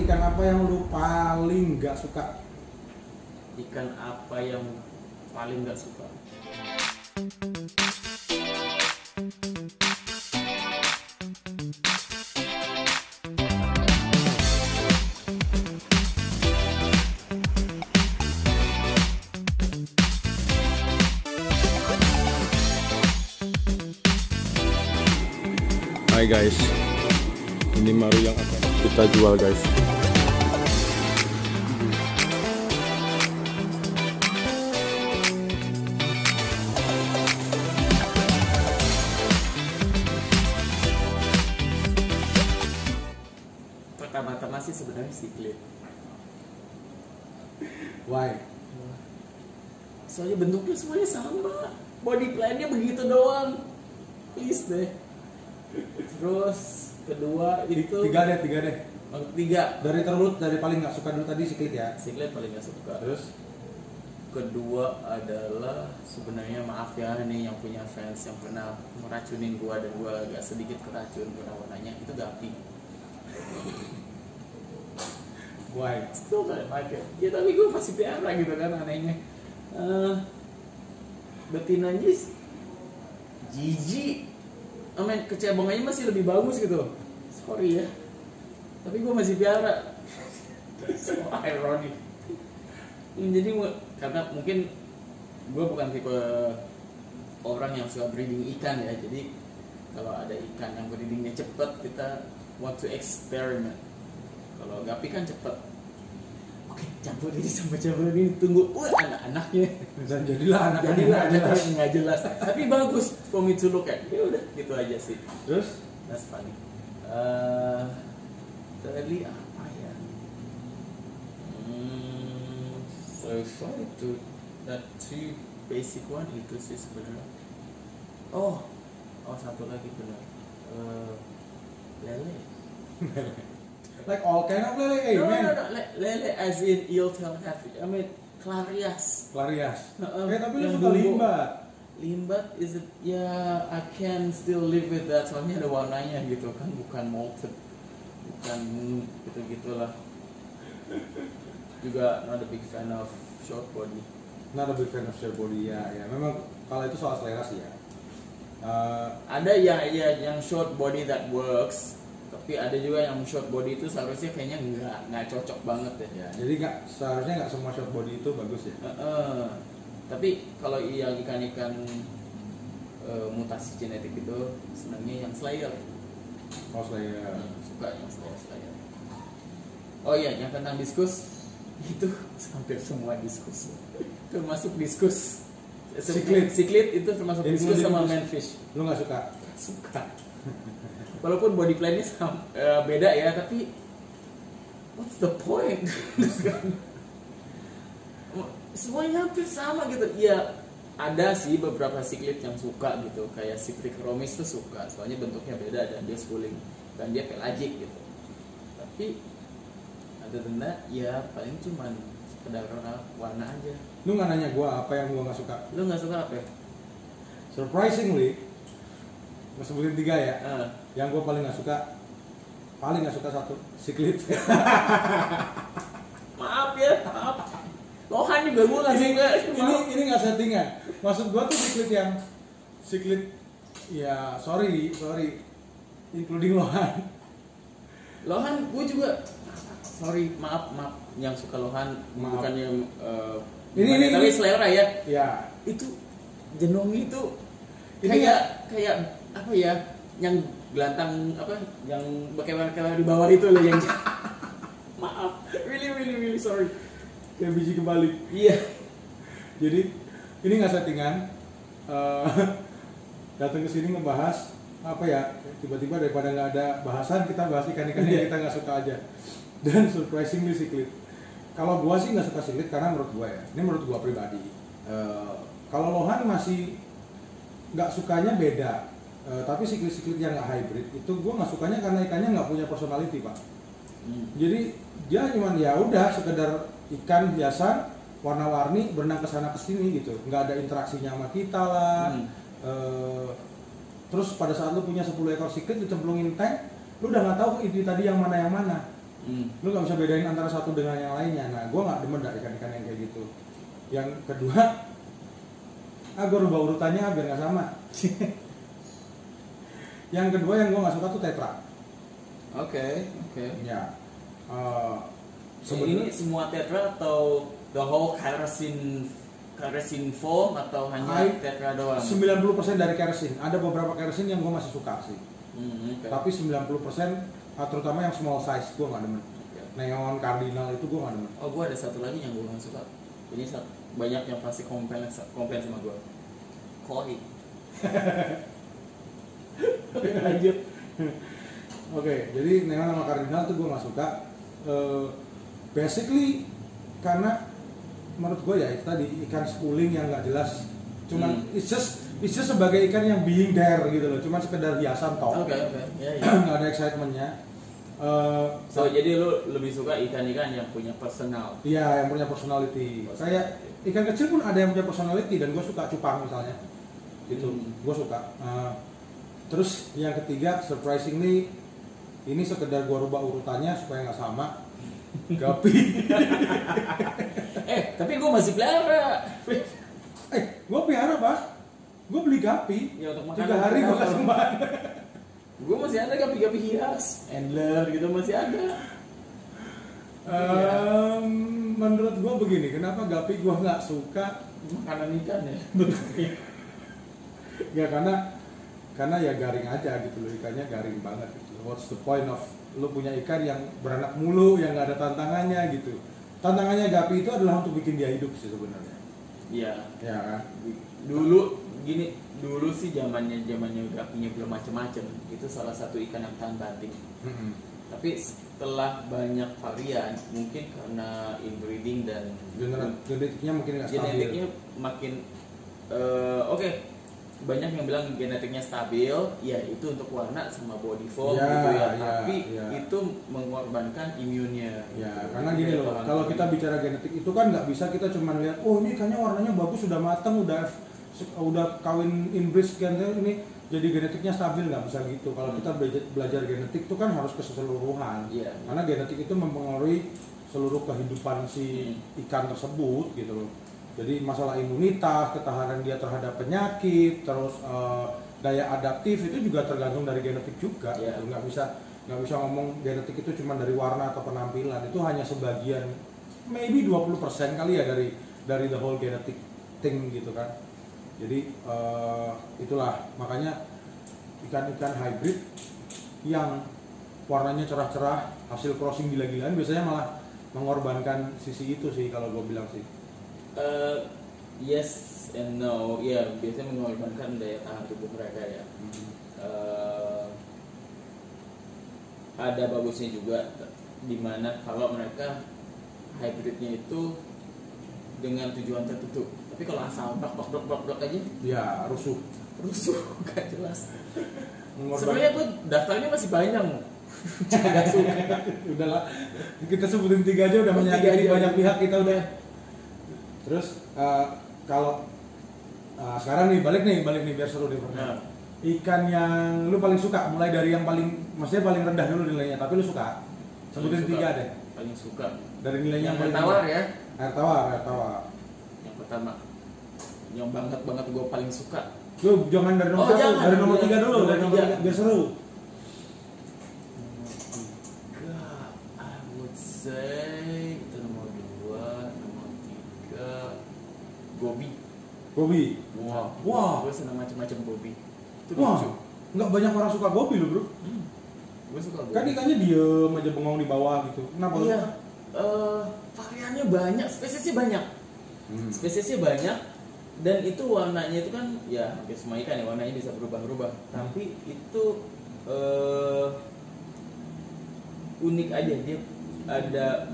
ikan apa yang lu paling nggak suka? Ikan apa yang paling nggak suka? Hai guys, ini maru yang akan kita jual guys. Pertama-tama sih sebenarnya siklit. Why? Soalnya bentuknya semuanya sama, body plan-nya begitu doang. Please deh. Terus kedua itu Tiga deh. tiga. Dari paling nggak suka dulu tadi siklit ya. Siklet paling gak suka. Terus Kedua adalah sebenarnya maaf ya nih yang punya fans yang pernah meracunin gua dan gua agak sedikit keracun warna-warnanya itu gapi. why? Still gak pakai. Ya tapi gua masih piara gitu kan anehnya. Betinanya jijik. Kecebongannya masih lebih bagus gitu. Sorry ya. Tapi gue masih piara. So ironic. Jadi karena mungkin gue bukan tipe orang yang suka breeding ikan ya. Jadi kalau ada ikan yang breedingnya cepet, kita want to experiment. Kalau gapi kan cepet. Oke, campur ini sama campur ini, tunggu anak-anaknya. Dan jadilah anak Yang nggak jelas. Tapi bagus for me to look at. Ya udah, gitu aja sih. Terus That's funny. Thirdly apa ya? So far itu that two basic one itu sih sebenarnya. Oh satu lagi benar. Lele. like all kind of lele, No, man. lele as in eeltail happy. I mean Clarias. Clarias. Tapi lu Yang suka dulu. limbat. Limbat is it? Ya, I can still live with that. Soalnya ada warnanya gitu kan, bukan molted, bukan gitu-gitulah. Juga not a big fan of short body. Not a big fan of short body ya. Memang kalau itu soal selera sih ya. Ada yang short body that works, tapi ada juga yang short body itu seharusnya kayaknya nggak cocok banget deh. Ya, jadi seharusnya nggak semua short body itu bagus ya. Tapi kalau yang ikan-ikan mutasi genetik itu senangnya yang slayer. Oh slayer. Suka yang slayer. Oh iya, yang tentang diskus itu hampir semua diskus. Termasuk diskus. Siklit itu termasuk diskus sama manfish. Lu nggak suka? Suka. Walaupun body plan-nya beda ya, tapi what's the point? Semuanya hampir sama gitu. Ya ada sih beberapa siklit yang suka gitu, kayak Citric Romis tuh suka, soalnya bentuknya beda dan dia schooling dan dia pelagic gitu. Tapi other than that, ya paling cuman sekedar warna aja. Lu nggak nanya gua apa yang gua nggak suka? Lu nggak suka apa ya? Surprisingly, gua sebutin 3 ya. Yang gua paling nggak suka satu siklit. Maaf. Lohan juga gue nggak suka. Ini nggak settingan. Maksud gua tuh siklit ya sorry including Lohan. Lohan gue juga sorry maaf yang suka Lohan bukannya tapi selera ya. Ya. Itu Jenomi itu kayak apa ya, yang gelantang apa yang bakal di bawah itu loh yang maaf really sorry, Kayak biji kebalik. iya. Jadi ini nggak settingan. Datang ke sini ngebahas apa ya, tiba-tiba daripada nggak ada bahasan kita bahas ikan-ikan yang kita nggak suka aja. Dan surprisingly siklit. Kalau gua sih nggak suka siklit karena menurut gua ya, ini menurut gua pribadi. Kalau Lohan masih nggak sukanya beda. Tapi siklit-siklit yang nggak hybrid itu gua nggak sukanya karena ikannya nggak punya personality pak. Jadi dia cuma ya udah sekedar ikan biasa warna-warni berenang ke sana ke sini gitu, nggak ada interaksinya sama kita lah. Terus pada saat lu punya 10 ekor siklit dicemplungin tank, lu udah nggak tahu itu tadi yang mana. Lu nggak bisa bedain antara satu dengan yang lainnya. Nah, gue nggak demen dah ikan-ikan yang kayak gitu. Yang kedua, gue rubah urutannya biar nggak sama. Yang kedua yang gue nggak suka tuh tetra. Oke. Ya. Ini semua tetra atau the whole kerosene foam atau hanya tetra doang? 90% dari kerosene. Ada beberapa kerosene yang gue masih suka sih. Okay. Tapi 90% terutama yang small size gue nggak demen. Neon cardinal itu gue nggak demen. Oh, gue ada satu lagi yang gue nggak suka. Ini banyak yang pasti komplain sama gue. Koi. Lanjut. Oke, jadi neon sama cardinal tuh gue nggak suka. Basically karena menurut gue ya itu tadi ikan schooling yang nggak jelas. Cuman it's just sebagai ikan yang being there gitu loh. Cuman sekedar hiasan toh. Oke. Ya. Nggak ada excitementnya. Jadi lu lebih suka ikan-ikan yang punya personal? Iya, yang punya personality. Kayak ikan kecil pun ada yang punya personality dan gue suka cupang misalnya. Gitu, gue suka. Terus yang ketiga, surprisingly ini sekedar gue rubah urutannya supaya nggak sama. Gapi. Tapi gue masih pelihara. Gue pelihara Pak. Gue beli gapi. Ya, untuk 3 hari gue kasih makan. Gue masih ada gapi-gapi hias, endler gitu masih ada. Menurut gue begini, kenapa gapi gue nggak suka? Makanan ikan ya. Betul. Ya karena ya garing aja gitu loh, ikannya garing banget gitu. What's the point of lu punya ikan yang beranak mulu, yang nggak ada tantangannya gitu. Tantangannya gapi itu adalah untuk bikin dia hidup sih sebenarnya. Iya. Ya kan. Dulu sih zamannya gapinya belum macem-macem. Itu salah satu ikan yang tahan banting. Tapi setelah banyak varian, mungkin karena inbreeding dan genetiknya mungkin nggak stabil. Genetiknya makin banyak yang bilang genetiknya stabil, ya itu untuk warna sama body form gitu ya. Tapi itu mengorbankan imunnya. Ya, karena gini loh, kalau kita bicara genetik itu kan nggak bisa kita cuma lihat, oh ini ikannya warnanya bagus, sudah matang, udah kawin inbreed sekian, ini jadi genetiknya stabil, nggak bisa gitu. Kalau kita belajar genetik itu kan harus keseluruhan. Karena genetik itu mempengaruhi seluruh kehidupan si ikan tersebut gitu loh. Jadi masalah imunitas, ketahanan dia terhadap penyakit, terus daya adaptif itu juga tergantung dari genetik juga. Gitu. Nggak bisa ngomong genetik itu cuma dari warna atau penampilan. Itu hanya sebagian, maybe 20% kali ya dari the whole genetic thing gitu kan. Jadi itulah makanya ikan-ikan hybrid yang warnanya cerah-cerah, hasil crossing gila-gilaan biasanya malah mengorbankan sisi itu sih kalau gue bilang sih. Yes and no, ya biasanya mengorbankan daya tahan tubuh mereka ya. Ada bagusnya juga, dimana kalau mereka hybridnya itu dengan tujuan tertentu. Tapi kalau asal blok aja, ya rusuh, gak jelas. Sebenarnya gue daftarnya masih panjang. Gak suka. Udahlah, kita sebutin 3 aja udah menyakiti banyak pihak kita udah. Terus kalau sekarang nih balik nih biar seru deh. Ikan yang lu paling suka, mulai dari yang maksudnya paling rendah dulu nilainya, tapi lu suka. Sebutin 3 deh. Paling suka. Dari nilainya yang tawar ya. Air tawar. Yang pertama, yang banget gue paling suka. Lu jangan dari nomor 1, dari nomor 3 dulu, dari nomor 3 biar seru. I would say itu nomor 2, nomor 3 Gobi. Wah. Gue senang macam-macam gobi. Itu lucu. Nggak banyak orang suka gobi lo bro. Gue suka gobi. Kan ikannya diem aja bengong di bawah gitu. Kenapa? Iya. Variannya banyak, spesiesnya banyak. Dan itu warnanya itu kan ya hampir semua ikan ya warnanya bisa berubah-ubah. Tapi itu unik aja, dia ada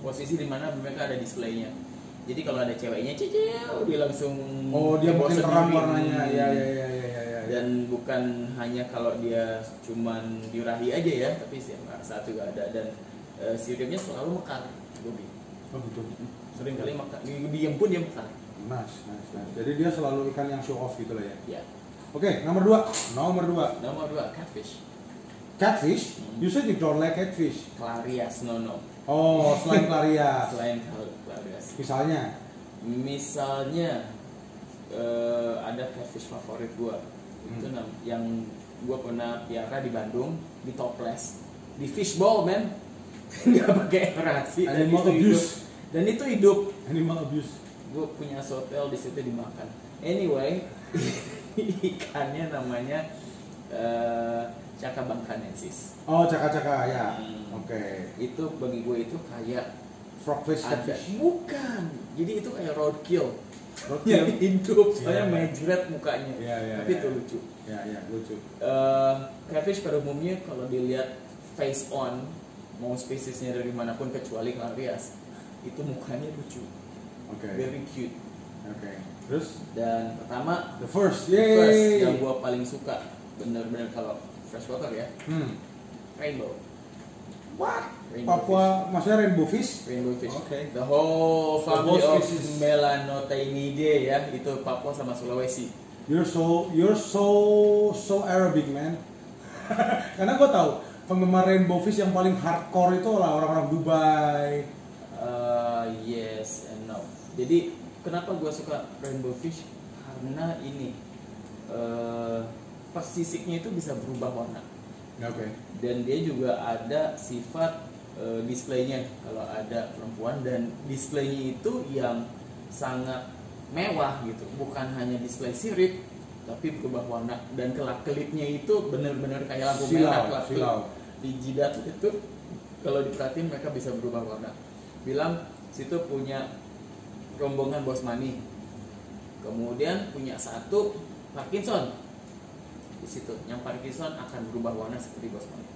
posisi di mana mereka ada displaynya. Jadi kalau ada ceweknya dia langsung dia mungkin terang warnanya. Ya. Dan bukan hanya kalau dia cuman dirahi aja ya, tapi saat juga ada dan siripnya selalu mekar gobi. Oh gitu. Sering kali mekar, diem pun dia mekar. Nice. Jadi dia selalu ikan yang show off gitu lah ya. Iya. Oke, nomor 2 catfish. Catfish? You said you don't like catfish. Clarias, no. Oh, selain Clarias. Selain Clarias. Misalnya? Misalnya ada catfish favorit gua. Itu yang gua pernah piara di Bandung, di toples, di fishbowl, man. Nggak pakai aerasi. Animal abuse. Dan itu hidup. Animal abuse. Gue punya sotel di situ dimakan. Anyway, ikannya namanya Chaka bangkanensis. Oh, caka-caka ya. Oke. Itu bagi gue itu kayak Frogfish, ada, catfish. bukan. Jadi itu kayak roadkill. Roadkill. Yang hidup, soalnya Iya. mejret mukanya. Iya, Tapi iya. itu lucu. Ya, lucu. Catfish pada umumnya kalau dilihat face on, mau spesiesnya dari manapun kecuali Clarias, itu mukanya lucu, Oke. very cute. Oke. Terus Dan pertama, the first, first yay. yang gua paling suka bener-bener kalau freshwater ya, rainbow. What? Rainbow Papua, maksudnya rainbow fish? Rainbow fish. Oke. The whole family whole of species. Melanotaenidae ya, itu Papua sama Sulawesi. You're so Arabic, man. Karena gue tahu penggemar rainbow fish yang paling hardcore itu lah orang-orang Dubai. Yes and no. Jadi kenapa gue suka rainbow fish? Karena ini persisiknya itu bisa berubah warna. Oke. Dan dia juga ada sifat displaynya kalau ada perempuan, dan displaynya itu yang sangat mewah gitu, bukan hanya display sirip tapi berubah warna, dan kelap-kelipnya itu benar-benar kayak lampu merah kelap-kelip di jidat itu. Kalau diperhatiin mereka bisa berubah warna. Bilang situ punya rombongan bos money, kemudian punya satu Parkinson di situ, yang Parkinson akan berubah warna seperti bos money.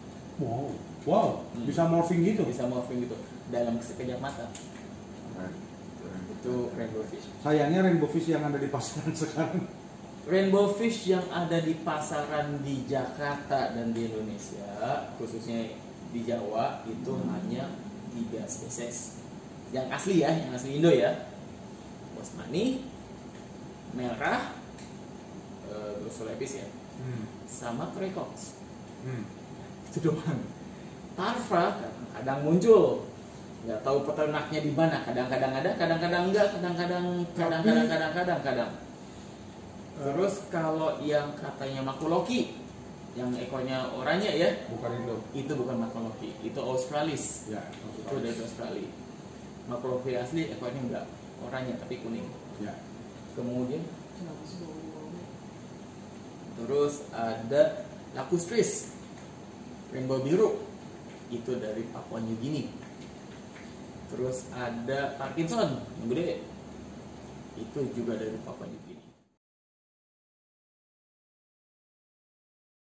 Wow, bisa morphing gitu. Bisa morphing gitu dalam sekejap mata. Itu rainbow fish. Sayangnya rainbow fish yang ada di pasaran sekarang. Rainbow fish yang ada di pasaran di Jakarta dan di Indonesia, khususnya di Jawa, itu hanya 3 spesies. Yang asli ya, yang asli Indo ya. Bosmani, merah, Grossolepis ya, sama Precox. Itu doang. Tarfa kadang muncul, nggak tahu peternaknya di mana. Kadang-kadang ada, kadang-kadang enggak, kadang-kadang. Terus kalau yang katanya Makuloki, yang ekornya oranye ya, Bukan Indo. itu bukan Makuloki, itu Australis. Ya, Itu dari Australia. Makuloki asli ekornya enggak oranye tapi kuning. Ya. Kemudian terus ada Lacustris, rainbow biru, itu dari Papua New Guinea. Terus ada Parkinson yang gede, itu juga dari Papua New Guinea.